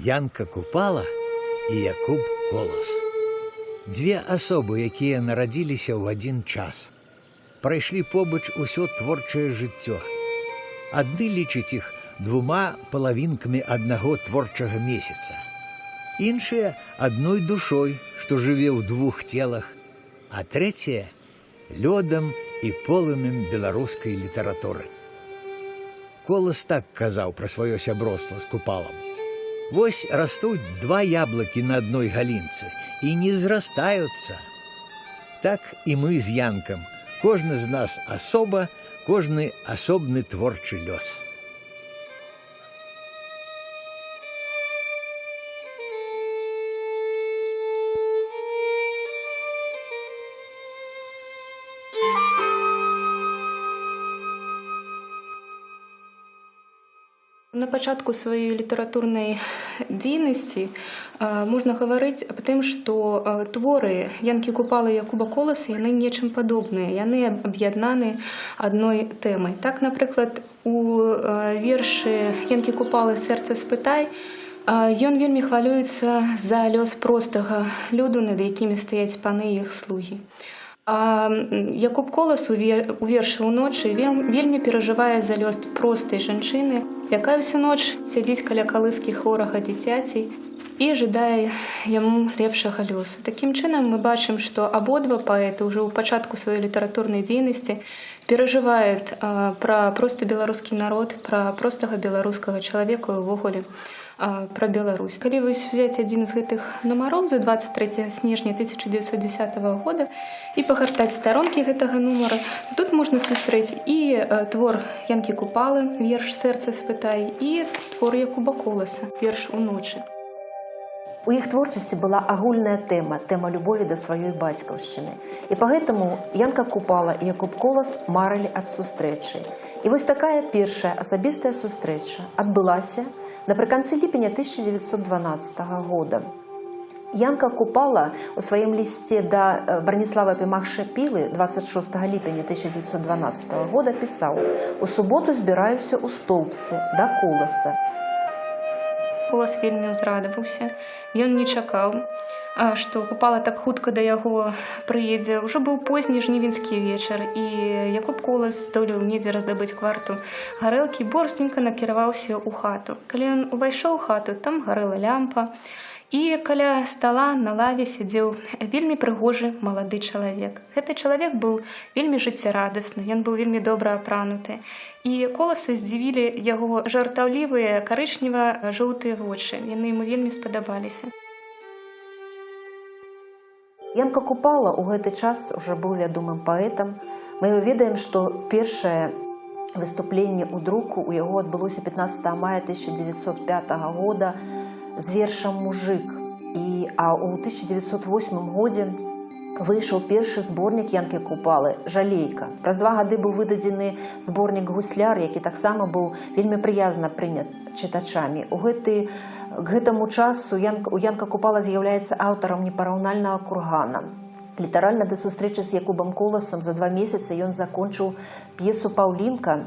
Янка Купала і Якуб Колас. Дзве асобы, якія нарадзіліся ў адзін час. Прайшлі побач усё творчае жыццё. Адны лічаць іх двума палавінкамі аднаго творчага месяца. Іншыя адной душой, што жыве ў двух целах, а трэцяе лёдам і полымем беларускай літаратуры. Колас так казаў пра сваё сяброўства з Купалам. Вось растуць два яблыкі на адной галінцы і не зрастаюцца. Так і мы з Янкам. Кожны з нас асоба, кожны асобны творчы лёс. На пачатку сваёй літаратурнай дзейнасці можна гаварыць аб тым, што творы Янкі Купала і Якуба Коласа яны нечым падобныя, яны аб'яднаны адной тэмай. Так, напрыклад, у вершы Янкі Купала «Сэрца спытай» ён вельмі хвалюецца за лёс простага люду, над якімі стаяць паны і іх слугі. А Якуб Колас у вершы «Уночы» вельмі перажывае за лёс простай жанчыны, якая ўсю ноч сядзіць каля калыскі хворага дзіцяці і жадае яму лепшага лёсу. Такім чынам мы бачым, што абодва паэты ўжо ў пачатку сваёй літаратурнай дзейнасці перажываюць пра просты беларускі народ, пра простага беларускага чалавека і ўвогуле пра Беларусь. Калі взяць адзін з гэтых нумароў за 23 снежня 1910 года і пагартаць старонкі гэтага нумара, тут можна сустрэць і твор Янкі Купалы, верш «Сэрца спытай», і твор Якуба Коласа, верш «Уночы». У іх творчасці была агульная тэма любові да сваёй бацькаўшчыны. І пагэтаму Янка Купала і Якуб Колас марылі аб сустрэчы. І вось такая першая асабістая сустрэча адбылася напрыканцы ліпеня 1912 года. Янка Купала у сваім лісце да Браніслава Пімах-Шапілы 26 ліпеня 1912 года пісаў: «У суботу збіраюся ў Стоўбцы да Коласа». Колас вельмі ўзрадаваўся. Ён не чакаў, што Купала так хутка да яго прыедзе. Ужо быў позні жнівеньскі вечар, і Якуб Колас здолеў недзе раздабыць кварту гарэлкі, борздзенька накіраваўся ў хату. Калі ён увайшоў у хату, там гарэла лямпа, і каля стала на лаве сядзеў вельмі прыгожы малады чалавек. Гэты чалавек быў вельмі жыццярадасны, ён быў вельмі добра апрануты. І Коласа здзівілі яго жартаўлівыя карычнева-жоўтыя вочы. Яны яму вельмі спадабаліся. Янка Купала ў гэты час уже быў вядомым паэтам. Мы ведаем, што першае выступленне ў друку у яго адбылося 15 мая 1905 года з вершам «Мужик». А ў 1908 годзе выйшаў першы зборнік Янкі Купалы «Жалейка». Праз 2 гады быў выдадзены зборнік «Гусляр», які таксама быў вельмі прыязна прынят чытачамі. К гэтаму часу Янка Купала з'яўляецца аўтарам непараўнальнага кургана. Літаральна да сустрэчы з Якубам Коласам за 2 месяцы ён закончыў п'есу «Паўлінка».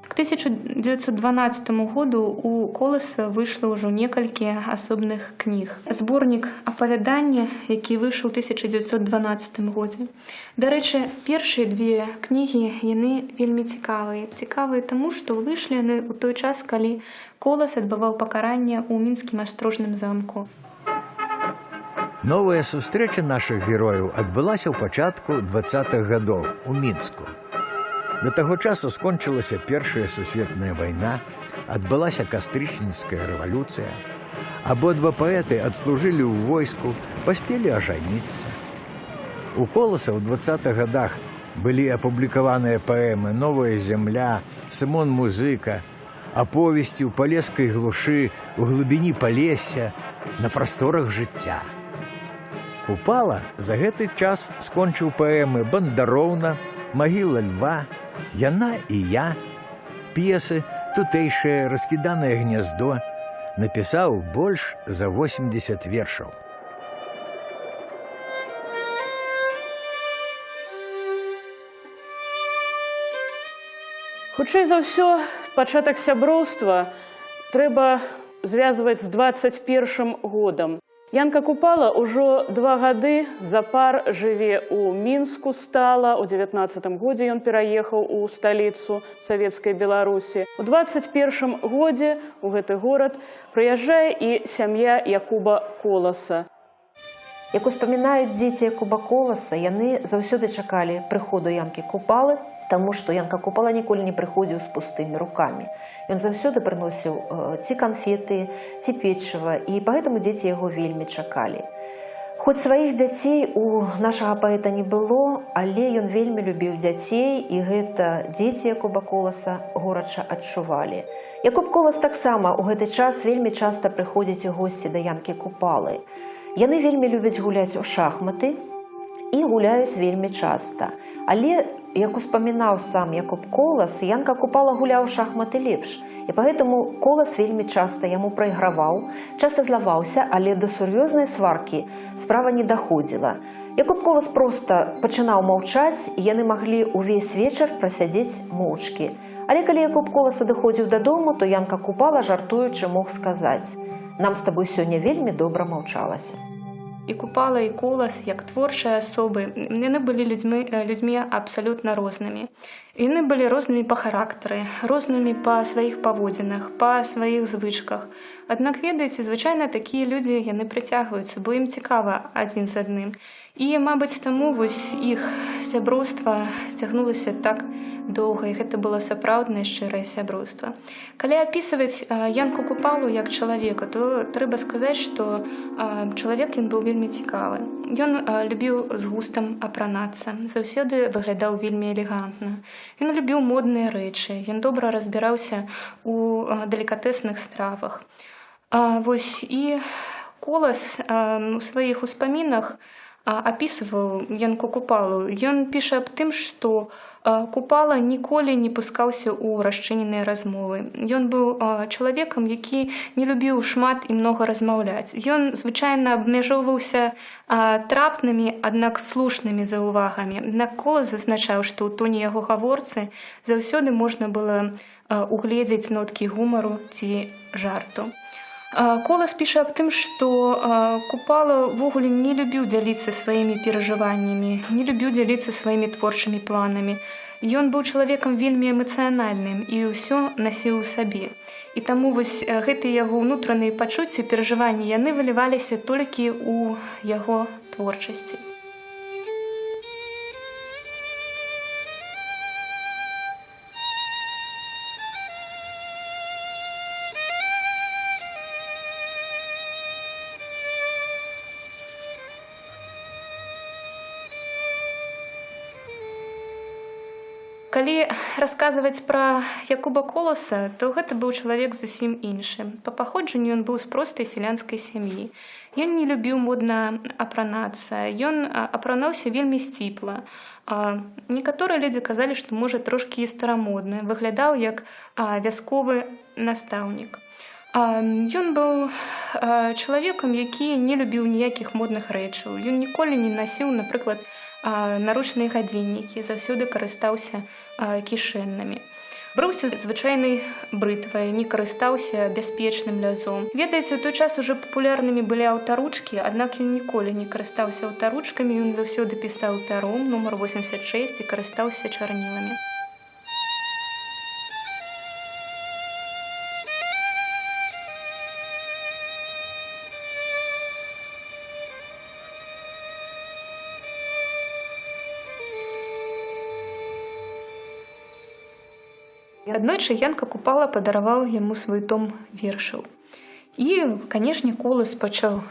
К 1912 году у Коласа выйшла ўжо некалькі асобных кніг. Зборнік «Апавяданне», які выйшаў у 1912 годзе. Дарэчы, першыя 2 кнігі яны вельмі цікавыя. Цікавыя таму, што выйшлі яны ў той час, калі Колас адбываў пакаранне ў мінскім астрожным замку. Новая сустрэча нашых герояў адбылася ў пачатку 20-х гадоў у Мінску. Да таго часу скончылася Першая сусветная вайна, адбылася кастрычніцкая рэвалюцыя. Абодва паэты адслужылі ў войску, паспелі ажаніцца. У Коласа ў 20-х гадах былі апублікаваныя паэмы «Новая зямля», «Сымон Музыка», аповесці ў палескай глушы, у глыбіні палесся, на прасторах жыцця. Купала за гэты час скончыў паэмы «Бандароўна», «Магіла льва», «Яна і я», п'есы «Тутэйшае раскіданае гняздо», напісаў больш за 80 вершаў. Хутчэй за ўсё, пачатак сяброўства трэба звязваць з 21 годам. Янка Купала ўжо 2 гады запар жыве ў Мінску стала. У 19 годзе ён пераехаў у сталіцу савецкай Беларусі. У 21 годзе ў гэты горад прыязджае і сям'я Якуба Коласа. Як успамінаюць дзеці Якуба Коласа, яны заўсёды чакалі прыходу Янкі Купалы, таму што Янка Купала ніколі не прыходзіў з пустымі рукамі. Ён заўсёды прыносіў ці канфеты, ці печыва, і паэтаму дзеці яго вельмі чакалі. Хоць сваіх дзяцей у нашага паэта не было, але ён вельмі любіў дзяцей, і гэта дзеці Якуба Коласа горача адчувалі. Якуб Колас таксама ў гэты час вельмі часта прыходзіць у госці да Янкі Купалы. Яны вельмі любяць гуляць у шахматы і гуляюць вельмі часта. Але, як успамінаў сам Якуб Колас, Янка Купала гуляў у шахматы лепш. І поэтому Колас вельмі часта яму прайграваў, часта злаваўся, але да сур'ёзнай сваркі справа не даходзіла. Якуб Колас проста пачынаў маўчаць, і яны маглі ўвесь вечар прасядзець моўчкі. Але калі Якуб Колас адыходзіў дадому, то Янка Купала, жартуючы, мог сказаць: «Нам з табой сёння вельмі добра маўчалася». І Купала, і Колас, як творчыя асобы, яны былі людзьмі абсалютна рознымі. Яны былі рознымі па характары, рознымі па сваіх паводзінах, па сваіх звычках. Аднак, ведаеце, звычайна такія людзі, яны прыцягваюцца, бо ім цікава адзін з адным. І, мабыць, таму вось іх сяброўства цягнулася так доўга, і гэта было сапраўднае шчырае сяброўства. Калі апісваць Янку Купалу як чалавека, то трэба сказаць, што чалавек ён быў вельмі цікавы. Ён любіў з густам апранацца, заўсёды выглядаў вельмі элегантна. Ён любіў модныя рэчы, ён добра разбіраўся у далікатэсных стравах. Вось і Колас у сваіх успамінах апісваў Янку Купалу. Ён піша аб тым, што Купала ніколі не пускаўся ў расчыненыя размовы. Ён быў чалавекам, які не любіў шмат і многа размаўляць. Ён звычайна абмяжоўваўся трапнымі, аднак слушнымі заўвагамі. Аднак Колас зазначаў, што ў тоне яго гаворцы заўсёды можна было угледзець ноткі гумару ці жарту. Колас піша аб тым, што Купала ўвогуле не любіў дзяліцца сваімі перажываннямі, не любіў дзяліцца сваімі творчымі планамі. Ён быў чалавекам вельмі эмацыянальным і ўсё насіў у сабе. І таму вось гэтыя яго ўнутраныя пачуцці, перажыванні, яны выліваліся толькі ў яго творчасці. Калі расказваць пра Якуба Коласа, то гэта быў чалавек зусім іншы. Па паходжанню ён быў з простай сялянскай сям'і. Ён не любіў модна апранацца, ён апранаўся вельмі сціпла. Некаторыя людзі казалі, што, можа, трошкі і старамодны, выглядаў як вясковы настаўнік. Ён быў чалавекам, які не любіў ніякіх модных рэчаў. Ён ніколі не насіў, напрыклад, наручныя гадзіннікі, заўсёды карыстаўся кішэннымі. Брыўся звычайнай брытвай, не карыстаўся бяспечным лязом. Ведаеце, у той час ужо папулярнымі былі аўтаручкі, аднак ён ніколі не карыстаўся аўтаручкамі, ён заўсёды пісаў пяром, нумар 86, і карыстаўся чарніламі. Аднойчы Янка Купала падараваў яму свой том вершаў. І, канешне, Колас пачаў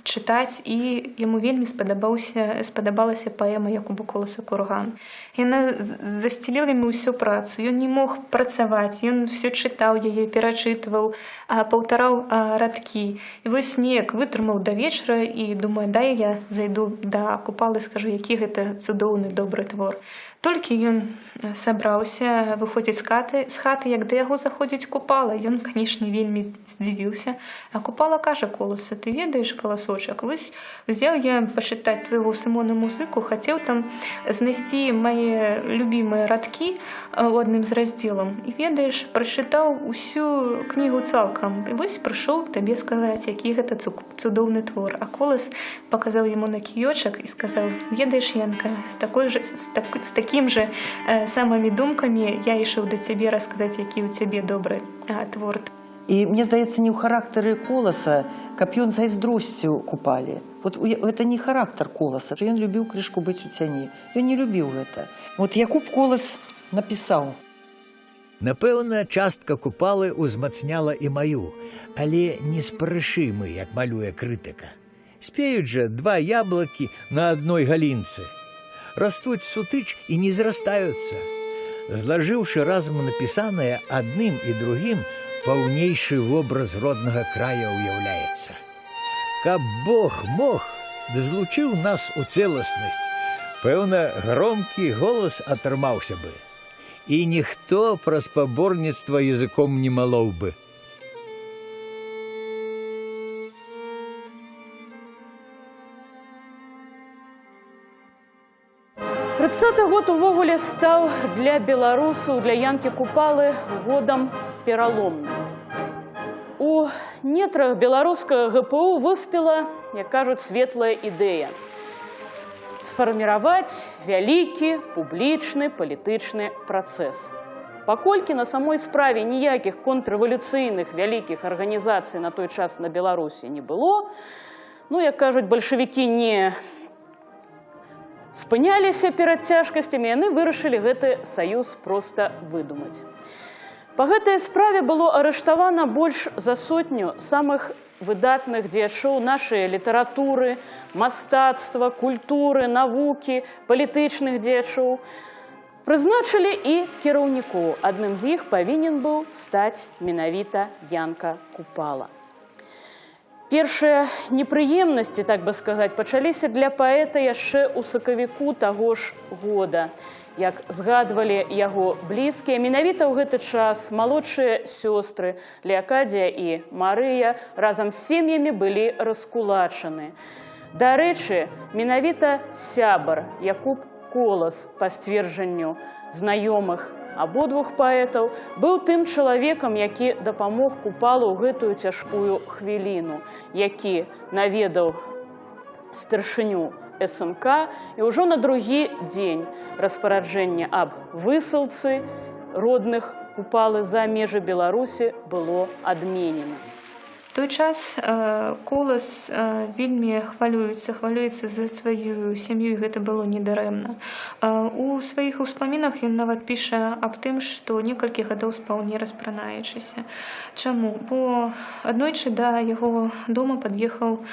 чытаць, і яму вельмі спадабалася паэма Якуба Коласа «Курган». Яна засціліла яму ўсю працу, ён не мог працаваць, ён все чытаў яе, перачытваў, паўтараў радкі. І вось неяк вытрымаў да вечара і думае, дай я зайду да Купалы, скажу, які гэта цудоўны добры твор. Толькі ён сабраўся выходзіць з хаты, як да яго заходзіць Купала. Ён, канешне, вельмі здзівіўся. А Купала кажа Коласу, ты ведаеш, Каласочку, кіёчак. Вось взял я пачытаць твайго Сымона музыку, хацеў там знайсці мае любімыя радкі у адным з раздзелаў. І ведаеш, прачытаў усю кнігу цалкам. І вось прыйшоў табе сказаць, які гэта цудоўны твор. А Колас паказаў яму на кіёчак і сказаў: ведаеш, Янка, з такім же самымі думкамі я ішоў да цябе расказаць, які ў цябе добры твор. І мне здаецца, не ў характары Коласа, каб ён зайздросціў Купалі. Вот гэта не характар Коласа, ён любіў крышку быць у цяні. Ён не любіў гэта. Вот Якуб Колас напісаў: Напэўна, частка Купалы ўзмацняла і маю, але не спрышымы, як малюе крытыка. Спеюць жа два яблыкі на адной галінцы. Растуць сутыч і не зрастаюцца. Злажыўшы разам напісанае адным і другім, паўнейшы вобраз роднага края ўяўляецца. Каб Бог мог, да злучыў нас у цэласнасць, пэўна, громкі голас атрымаўся бы. І ніхто праз паборніцтва языком не малоў бы. Трыццаты год увогуле стаў для беларусаў, для Янкі Купалы годам пераломным. У нетрах беларускага ГПУ выспела, як кажуць, светлая ідэя – сфарміраваць вялікі публічны палітычны працэс. Паколькі на самой справе ніякіх контррэвалюцыйных вялікіх арганізацый на той час на Беларусі не было, як кажуць, бальшавікі не спыняліся перад цяжкасцямі, яны вырашылі гэты саюз проста выдумаць. Па гэтай справе было арыштавана больш за 100 самых выдатных дзеячоў нашай літаратуры, мастацтва, культуры, навукі, палітычных дзеячоў. Прызначылі і кіраўнікоў. Адным з іх павінен быў стаць менавіта Янка Купала. Першыя непрыемнасці, так бы сказаць, пачаліся для паэта яшчэ ў сакавіку таго ж года. Як згадвалі яго блізкія, менавіта ў гэты час малодшыя сёстры Леакадія і Марыя разам з сем'ямі былі раскулачаны. Дарэчы, менавіта сябар Якуб Колас, па сцверджанню знаёмых абодвух паэтаў, быў тым чалавекам, які дапамог Купалу ў гэтую цяжкую хвіліну, які наведаў старшыню СНК, і ўжо на другі дзень распараджэнне аб высылцы родных Купалы за межы Беларусі было адменена. В той час Колас вельмі хвалюецца за сваю сям'ю, і гэта было недарэмна. У сваіх успамінах ён нават піша аб тым, што некалькі гадоў спаў не распранаючыся. Чаму? Бо аднойчы да яго дома пад'ехаў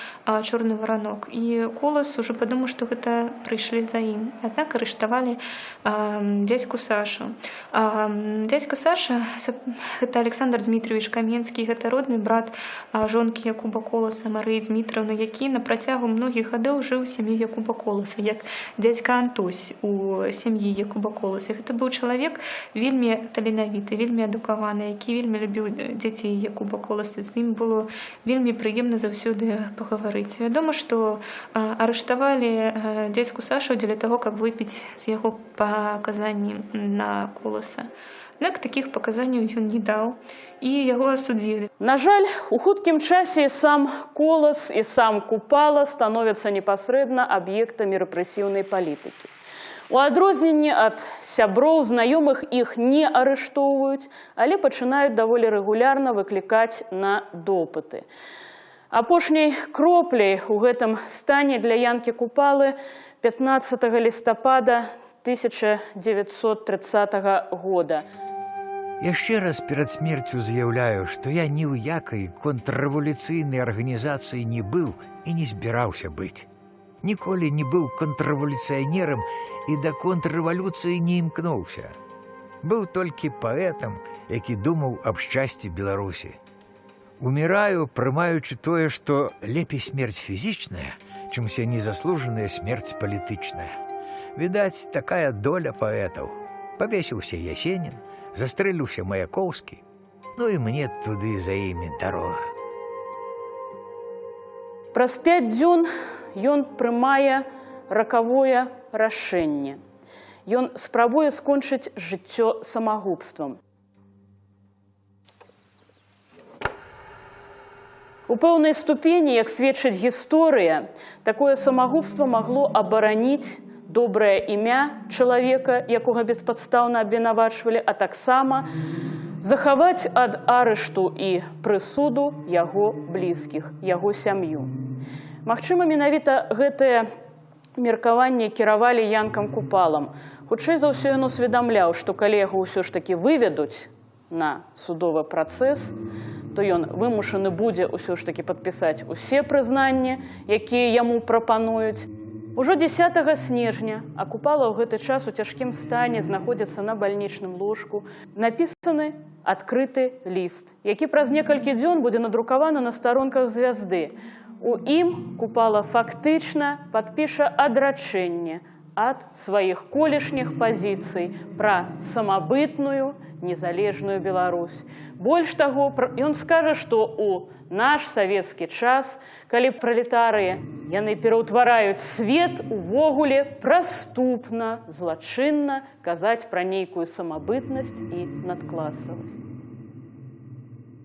чорны варанок, і Колас ужо падумаў, што гэта прыйшлі за ім. Аднак арыштавалі дзядзьку Сашу. Дзядзька Саша – гэта Александр Дмитриевич Каменскі, гэта родны брат жонкі Якуба Коласа Марыі Дмітравны, які на працягу многіх гадоў жыў у сям'і Якуба Коласа, як дзядзька Антось у сям'і Якуба Коласа. Гэта быў чалавек вельмі таленавіты, вельмі адукаваны, які вельмі любіў дзяцей Якуба Коласа. З ім было вельмі прыемна заўсёды пагаварыць. Вядома, што арыштавалі дзядзьку Сашу дзеля таго, каб выпіць з яго паказанні на Коласа. Аднак такіх паказанняў ён не даў, і яго асудзілі. На жаль, у хуткім часе сам Колас і сам Купала становяцца непасрэдна аб'ектамі рэпрэсіўнай палітыкі. У адрозненні ад сяброў, знаёмых іх не арыштоўваюць, але пачынаюць даволі рэгулярна выклікаць на допыты. Апошняй кропляй у гэтым стане для Янкі Купалы 15 лістапада 1930 года. Яшчэ раз перад смерцю заяўляю, што я ні ў якай контррэвалюцыйнай арганізацыі не быў і не збіраўся быць. Ніколі не быў контррэвалюцыянерам і да контррэвалюцыі не імкнуўся. Быў толькі паэтам, які думаў аб шчасці Беларусі. Уміраю, прымаючы тое, што лепей смерць фізічная, чымся незаслужаная смерць палітычная. Відаць, такая доля паэтаў. Павесіўся Ясенін, застрэліўся Маяковскі, ну і мне туды за імі дарога. Праз 5 дзён ён прымае ракавое рашэнне. Ён спрабуе скончыць жыццё самагубствам. У пэўнай ступені, як сведчыць гісторыя, такое самагубства магло абараніць добрае імя чалавека, якога беспадстаўна абвінавачвалі, а таксама захаваць ад арышту і прысуду яго блізкіх, яго сям'ю. Магчыма, менавіта гэтае меркаванне кіравалі Янкам Купалам. Хутчэй за ўсё ён усведамляў, што калі яго ўсё ж такі выведуць на судовы працэс, то ён вымушаны будзе ўсё ж такі падпісаць усе прызнанні, якія яму прапануюць. Ужо 10 снежня, а Купала ў гэты час у цяжкім стане знаходзіцца на бальнічным ложку, напісаны адкрыты ліст, які праз некалькі дзён будзе надрукаваны на старонках «Звязды». У ім Купала фактычна падпіша адрачэнне ад сваіх колішніх пазіцый пра самабытную, незалежную Беларусь. Больш таго, ён скажа, што ў наш савецкі час, калі пралетарыі яны пераўтвараюць свет, увогуле праступна, злачынна казаць пра нейкую самабытнасць і надкласавасць.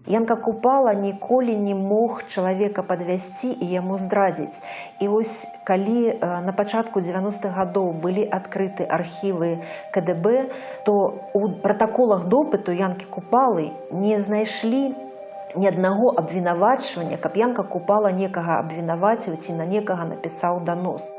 Янка Купала ніколі не мог чалавека падвясці і яму здрадзіць. І вось калі на пачатку 90-х гадоў былі адкрыты архівы КДБ, то у пратаколах допыту Янкі Купалы не знайшлі ні аднаго абвінавачвання, каб Янка Купала некага абвінаваціў ці на некага напісаў данос.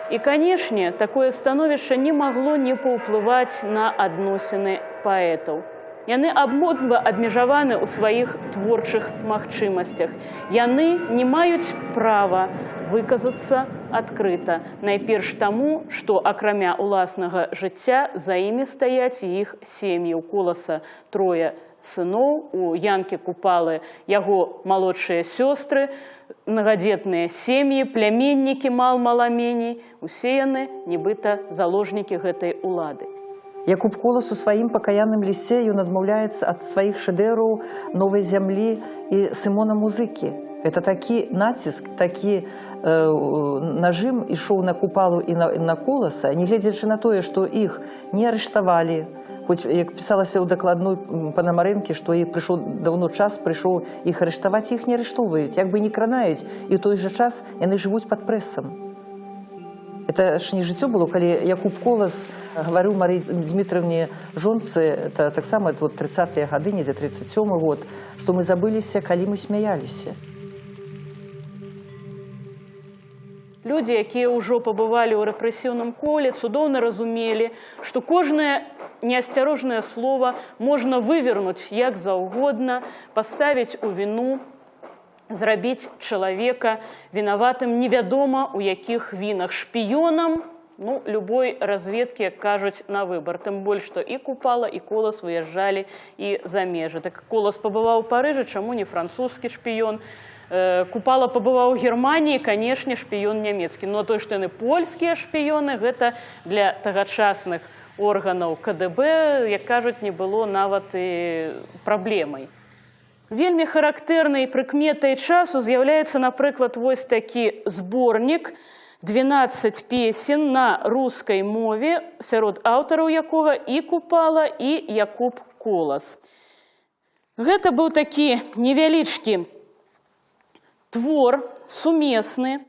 І, канешне, такое становішча не магло не паўплываць на адносіны паэтаў. Яны абодва абмежаваны ў сваіх творчых магчымасцях. Яны не маюць права выказацца адкрыта. Найперш таму, што акрамя ўласнага жыцця за імі стаяць іх сем'і. У Коласа 3 сыноў, у Янкі Купалы яго малодшыя сёстры, мнагадзетныя сем'і, пляменнікі мал-маламеней. Усе яны нібыта заложнікі гэтай улады. Якуб Колас у сваім пакаянным лісце ён адмаўляецца ад сваіх шэдэўраў «Новай зямлі» і «Сымона Музыкі». Это такі націск, такі нажым ішоў на Купалу і на Коласа, нягледзячы на тое, што іх не арыштавалі, хоць, як пісалася ў дакладной Панамарэнкі, што даўно час прыйшоў іх арыштаваць, іх не арыштоўваюць, як бы не кранаюць, і ў той жа час яны жывуць пад прэсам. Это ж не жыццё было, калі Якуб Колас гаварыў Марыі Дмітровне жонцы, это таксама 30-е гады, недзе 37-й год, што мы забыліся, калі мы смяяліся. Людзі, якія ўжо пабывалі ў рэпрэсіўным коле, цудоўна разумелі, што кожнае неасцярожнае слова можна вывернуць як заўгодна, паставіць у віну, зрабіць чалавека вінаватым невядома у якіх вінах, шпіёнам, любой разведкі, як кажуць, на выбар. Тым больш, што і Купала, і Колас выязджалі і за межы. Так Колас пабываў у Парыжы, чаму не французскі шпіён? Купала пабываў у Германіі, канешне, шпіён нямецкі. Ну, а той, што яны польскія шпіёны, гэта для тагачасных органаў КДБ, як кажуць, не было нават і праблемай. Вельмі характэрнай прыкметай часу з'яўляецца, напрыклад, вось такі зборнік 12 песен на рускай мове, сярод аўтараў якога і Купала, і Якуб Колас. Гэта быў такі невялічкі твор, сумесны.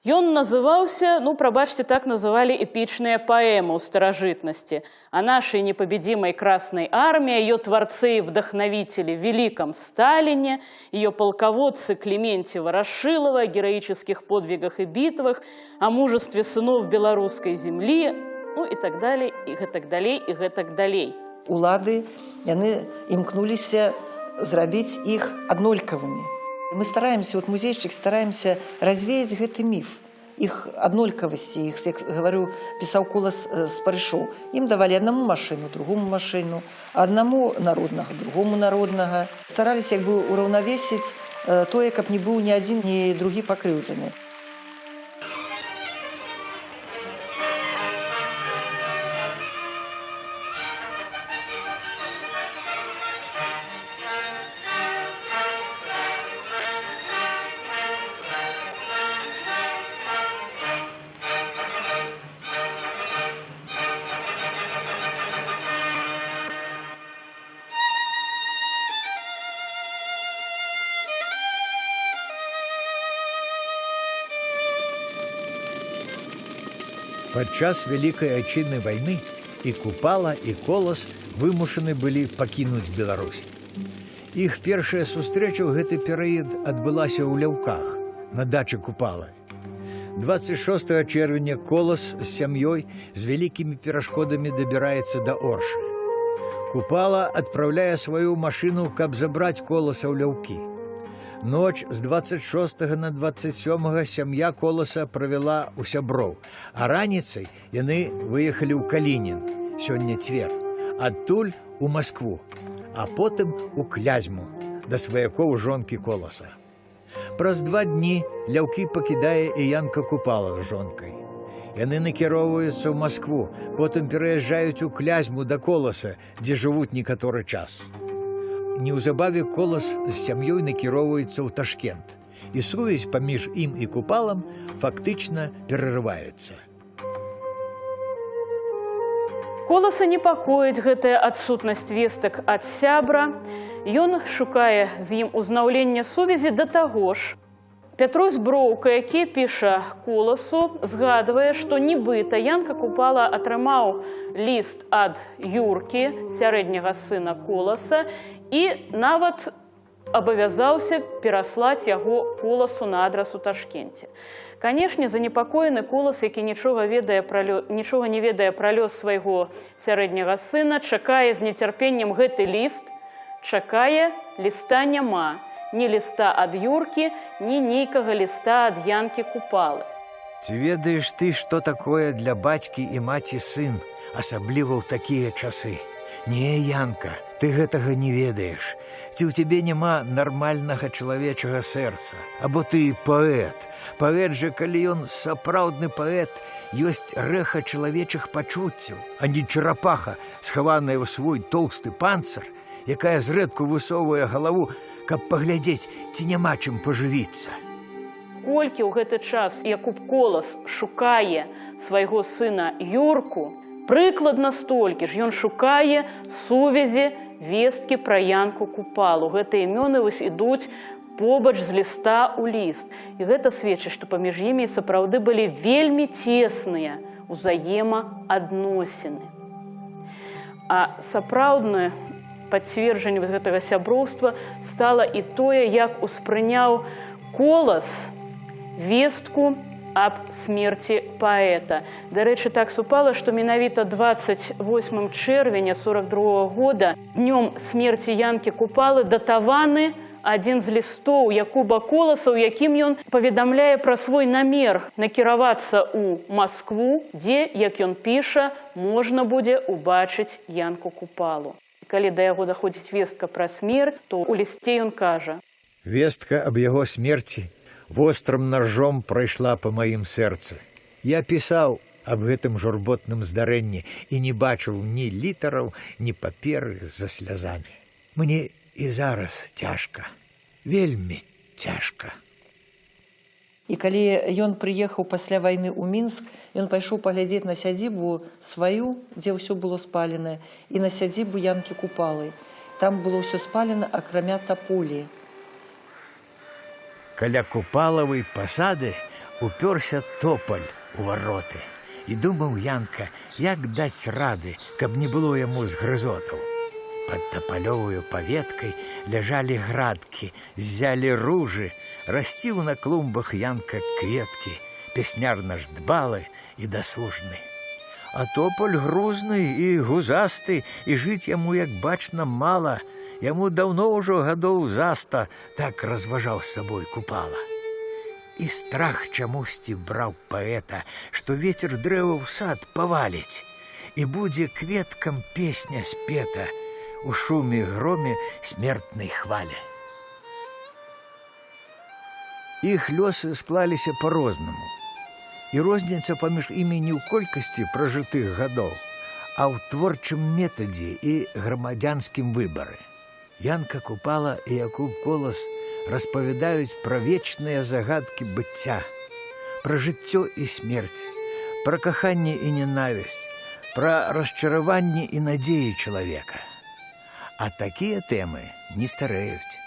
Ён называўся, прабачце, так называлі эпічныя паэмы ў старажытнасці. О нашей непобедимой Красной армии, ее творцы и вдохновители великом Сталине, ее полководцы Клементия Ворошилова, о героических подвигах и битвах, о мужестве сынов белорусской земли, и так далее, и гэтак далей, и гэтак далей. Улады, яны імкнуліся зрабіць іх аднолькавымі. Мы стараемся, музейшчык стараемся развеять гэты міф, іх аднолькавасці, іх, як говорю, пісаў Колас з Парыжоў. Ім давалі аднаму машыну, другому машыну, аднаму народнага, другому народнага. Стараліся як бы ураўнавесіць тое, каб не быў ні адзін, ні другі пакрыўджаны. Падчас Вялікай Айчыннай вайны і Купала, і Колас вымушаны былі пакінуць Беларусь. Іх першая сустрэча ў гэты перыяд адбылася ў Ляўках, на дачы Купалы. 26 чэрвеня Колас з сям'ёй з вялікімі перашкодамі дабіраецца да Оршы. Купала адпраўляе сваю машыну, каб забраць Коласа ў Ляўкі. Ноч з 26 на 27 сям'я Коласа правяла ў Сяброў, а раніцай яны выехалі ў Калінін, сёння Цвер, адтуль у Маскву, а потым у Клязьму, да сваякоў жонкі Коласа. Праз 2 дні Ляўкі пакідае і Янка Купала з жонкай. Яны накіроўваюцца ў Маскву, потым пераязджаюць у Клязьму да Коласа, дзе жывуць некаторы час. Неўзабаве Колас з сям'ёй накіроўваецца ў Ташкент, і сувязь паміж ім і Купалам фактычна перарываецца. Коласа непакоіць гэтая адсутнасць вестак ад сябра. Ён шукае з ім узнаўлення сувязі, да таго ж. Пятрусь Броўка, які піша Коласу, згадвае, што нібыта Янка Купала атрымаў ліст ад Юркі, сярэдняга сына Коласа, і нават абавязаўся пераслаць яго Коласу на адрас у Ташкенце. Канешне, занепакоены Колас, які нічога не ведае пра лёс свайго сярэдняга сына, чакае з нецярпеннем гэты ліст, чакае, ліста няма. Ні ліста ад Юркі, ні нейкага ліста ад Янкі Купалы. Ці ведаеш ты, што такое для бацькі і маці сын, асабліва ў такія часы? Не, Янка, ты гэтага не ведаеш. Ці ў цябе няма нармальнага чалавечага сэрца? Або ты паэт. Паэт жа, калі ён сапраўдны паэт, ёсць рэха чалавечых пачуццяў, а не чарапаха, схаваная ў свой тоўсты панцыр, якая зрэдку высоўвае галаву, каб паглядзець, ці няма чым пажывіцца. Колькі ў гэты час Якуб Колас шукае свайго сына Юрку, прыкладна столькі ж ён шукае сувязі, весткі пра Янку Купалу. Гэтыя імёны вось ідуць побач з ліста ў ліст. І гэта сведчыць, што паміж імі сапраўды былі вельмі цесныя ўзаемаадносіны. А сапраўднае пацверджанне гэтага сяброўства стала і тое, як успрыняў Колас вестку аб смерці паэта. Дарэчы, так супала, што менавіта 28 чэрвеня 42 года, днём смерці Янкі Купалы, датаваны адзін з лістоў Якуба Коласа, у якім ён паведамляе пра свой намер накіравацца ў Маскву, дзе, як ён піша, можна будзе убачыць Янку Купалу. Калі да яго даходзіць вестка пра смерць, то ў лісце ён кажа: «Вестка аб яго смерці вострым ножом прайшла па маім сэрцы. Я пісаў аб гэтым журботным здарэнні і не бачыў ні літараў, ні паперы за слязамі. Мне і зараз цяжка, вельмі цяжка». І калі ён прыехаў пасля вайны ў Мінск, ён пайшоў паглядзець на сядзібу сваю, дзе ўсё было спалена, і на сядзібу Янкі Купалы. Там было ўсё спалена, акрамя таполі. Каля Купалавай пасады упёрся тополь у вароты. І думаў Янка, як даць рады, каб не было яму згрызотаў. Пад тапалёваю паветкай ляжалі градкі, ззялі ружы, расціў на клумбах Янка кветкі, песнярна ж дбалы і дасужны. А тополь грузны і гузасты, і жыць яму, як бачна, мала. Яму даўно ўжо гадоў заста, так разважаў з сабой Купала. І страх чамусьці браў паэта, што вецер дрэва ў сад паваліць, і будзе кветкам песня спета у шуме громе смертнай хвалі. Іх лёсы склаліся па-рознаму. І розніца паміж імі не ў колькасці пражытых гадоў, а ў творчым метадзе і грамадзянскім выбары. Янка Купала і Якуб Колас распавядаюць пра вечныя загадкі быцця, пра жыццё і смерць, пра каханне і ненавісць, пра расчараванне і надзеі чалавека. А такія тэмы не старэюць.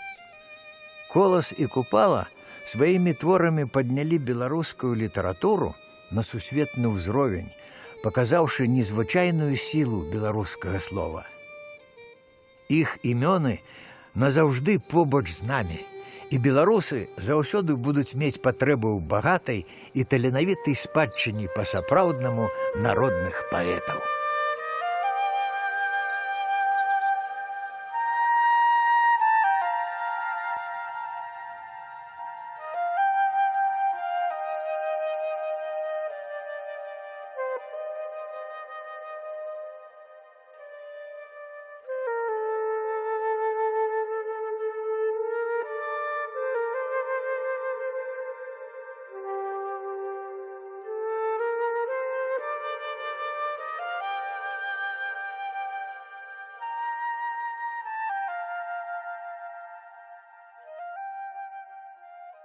Колас і Купала сваімі творамі паднялі беларускую літаратуру на сусветны ўзровень, паказаўшы незвычайную сілу беларускага слова. Іх імёны назаўжды побач з намі, і беларусы заўсёды будуць мець патрэбу ў багатай і таленавітай спадчыне па-сапраўднаму народных паэтаў.